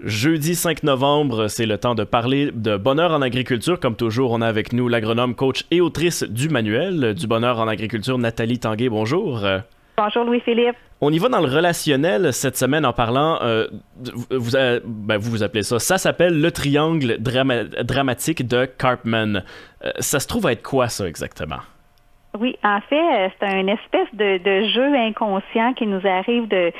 Jeudi 5 novembre, c'est le temps de parler de bonheur en agriculture. Comme toujours, on a avec nous l'agronome, coach et autrice du manuel du bonheur en agriculture, Nathalie Tanguay. Bonjour. Bonjour Louis-Philippe. On y va dans le relationnel cette semaine en parlant, vous appelez ça s'appelle le triangle dramatique de Karpman. Ça se trouve à être quoi ça exactement? Oui, en fait, c'est une espèce de jeu inconscient qui nous arrive de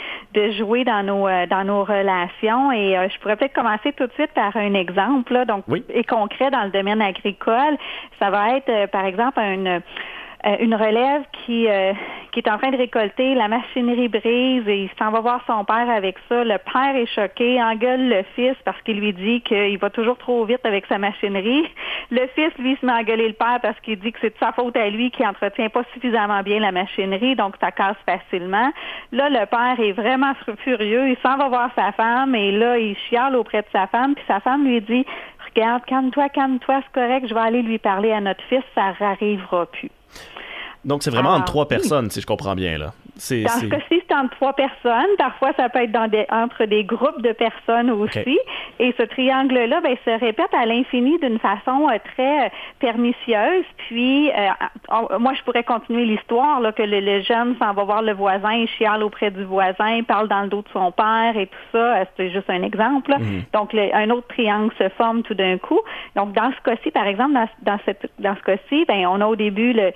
jouer dans nos relations. Et je pourrais peut-être commencer tout de suite par un exemple, là, donc oui. Et concret dans le domaine agricole. Ça va être, par exemple, une relève qui est en train de récolter, la machinerie brise et il s'en va voir son père avec ça. Le père est choqué, engueule le fils parce qu'il lui dit qu'il va toujours trop vite avec sa machinerie. Le fils, lui, se met à engueuler le père parce qu'il dit que c'est de sa faute à lui qui entretient pas suffisamment bien la machinerie, donc ça casse facilement. Là, le père est vraiment furieux, il s'en va voir sa femme et là, il chiale auprès de sa femme, puis sa femme lui dit « Regarde, calme-toi, c'est correct, je vais aller lui parler à notre fils, ça n'arrivera plus. » Donc, c'est vraiment entre trois personnes, si je comprends bien, là. Dans ce cas-ci, c'est entre trois personnes. Parfois, ça peut être entre des groupes de personnes aussi. Okay. Et ce triangle-là, se répète à l'infini d'une façon très pernicieuse. Puis, moi, je pourrais continuer l'histoire, là, que le jeune s'en va voir le voisin, il chiale auprès du voisin, il parle dans le dos de son père et tout ça. C'est juste un exemple. Donc, un autre triangle se forme tout d'un coup. Donc, dans ce cas-ci, par exemple, dans ce cas-ci, on a au début le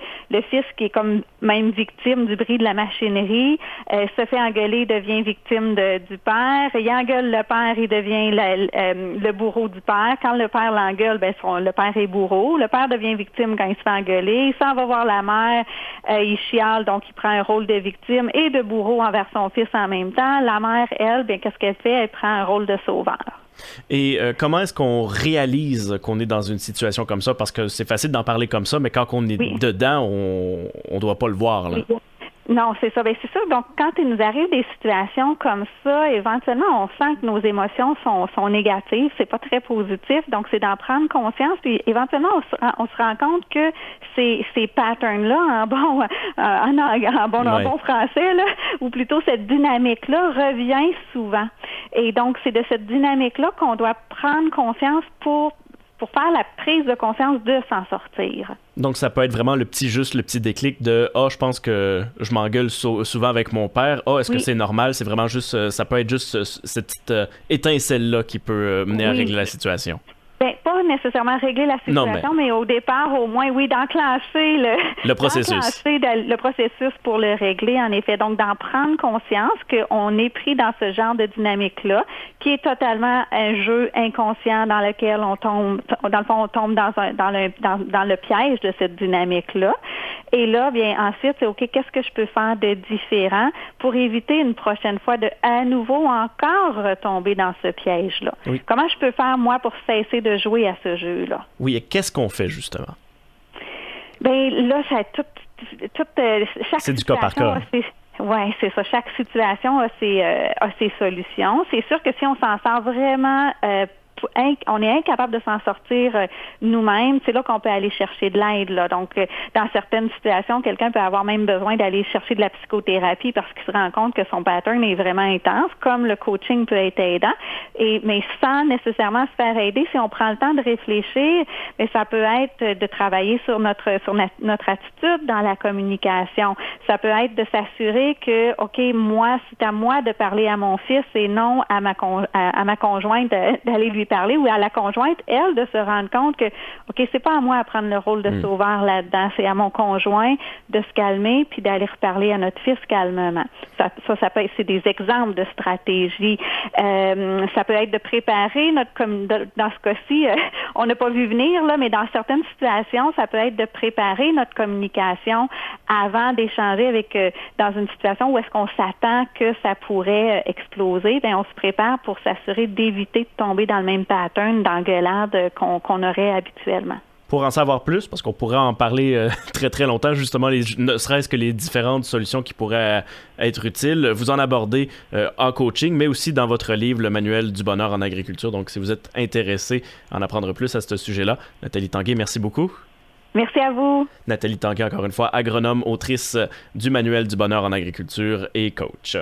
fils qui est comme même victime du bris de la machinerie, se fait engueuler, devient victime du père. Il engueule le père, il devient le bourreau du père. Quand le père l'engueule, le père est bourreau. Le père devient victime quand il se fait engueuler. Il s'en va voir la mère, il chiale, donc il prend un rôle de victime et de bourreau envers son fils en même temps. La mère, elle, qu'est-ce qu'elle fait? Elle prend un rôle de sauveur. Et comment est-ce qu'on réalise qu'on est dans une situation comme ça? Parce que c'est facile d'en parler comme ça, mais quand on est dedans, on doit pas le voir, là. Oui. Non, c'est ça. C'est sûr. Donc, quand il nous arrive des situations comme ça, éventuellement, on sent que nos émotions sont négatives. C'est pas très positif. Donc, c'est d'en prendre conscience. Puis, éventuellement, on se rend compte que ces patterns-là, en bon français, là, ou plutôt cette dynamique-là, revient souvent. Et donc, c'est de cette dynamique-là qu'on doit prendre conscience pour faire la prise de conscience de s'en sortir. Donc, ça peut être vraiment le petit déclic de « Ah, je pense que je m'engueule souvent avec mon père. Ah, est-ce que c'est normal? » C'est vraiment juste, ça peut être juste cette petite étincelle-là qui peut mener à régler la situation. Pas nécessairement régler la situation, mais au départ, au moins, d'enclencher le processus. Le processus pour le régler, en effet. Donc, d'en prendre conscience qu'on est pris dans ce genre de dynamique-là, qui est totalement un jeu inconscient dans lequel on tombe, dans le fond, on tombe dans le piège de cette dynamique-là. Et là, ensuite, c'est OK, qu'est-ce que je peux faire de différent pour éviter une prochaine fois de, à nouveau, encore retomber dans ce piège-là? Oui. Comment je peux faire, moi, pour cesser de jouer à ce jeu-là? Oui, et qu'est-ce qu'on fait, justement? Là, ça chaque c'est du cas par cas. Oui, c'est ça. Chaque situation a ses solutions. C'est sûr que si on s'en sort vraiment on est incapable de s'en sortir nous-mêmes, c'est là qu'on peut aller chercher de l'aide, là. Donc, dans certaines situations, quelqu'un peut avoir même besoin d'aller chercher de la psychothérapie parce qu'il se rend compte que son pattern est vraiment intense, comme le coaching peut être aidant, mais sans nécessairement se faire aider. Si on prend le temps de réfléchir, mais ça peut être de travailler sur notre attitude dans la communication. Ça peut être de s'assurer que, OK, moi, c'est à moi de parler à mon fils et non à ma conjointe d'aller lui parler, ou à la conjointe, elle, de se rendre compte que, OK, c'est pas à moi à prendre le rôle de sauveur là-dedans, c'est à mon conjoint de se calmer puis d'aller reparler à notre fils calmement. Ça peut être, c'est des exemples de stratégie. Ça peut être de préparer dans ce cas-ci, on n'a pas vu venir, là, mais dans certaines situations, ça peut être de préparer notre communication avant d'échanger dans une situation où est-ce qu'on s'attend que ça pourrait exploser. On se prépare pour s'assurer d'éviter de tomber dans le même pattern d'engueulade qu'on aurait habituellement. Pour en savoir plus, parce qu'on pourrait en parler très très longtemps, justement, ne serait-ce que les différentes solutions qui pourraient être utiles, vous en abordez en coaching, mais aussi dans votre livre, le manuel du bonheur en agriculture. Donc, si vous êtes intéressé à en apprendre plus à ce sujet-là, Nathalie Tanguay, merci beaucoup. Merci à vous. Nathalie Tanguay, encore une fois, agronome, autrice du manuel du bonheur en agriculture et coach.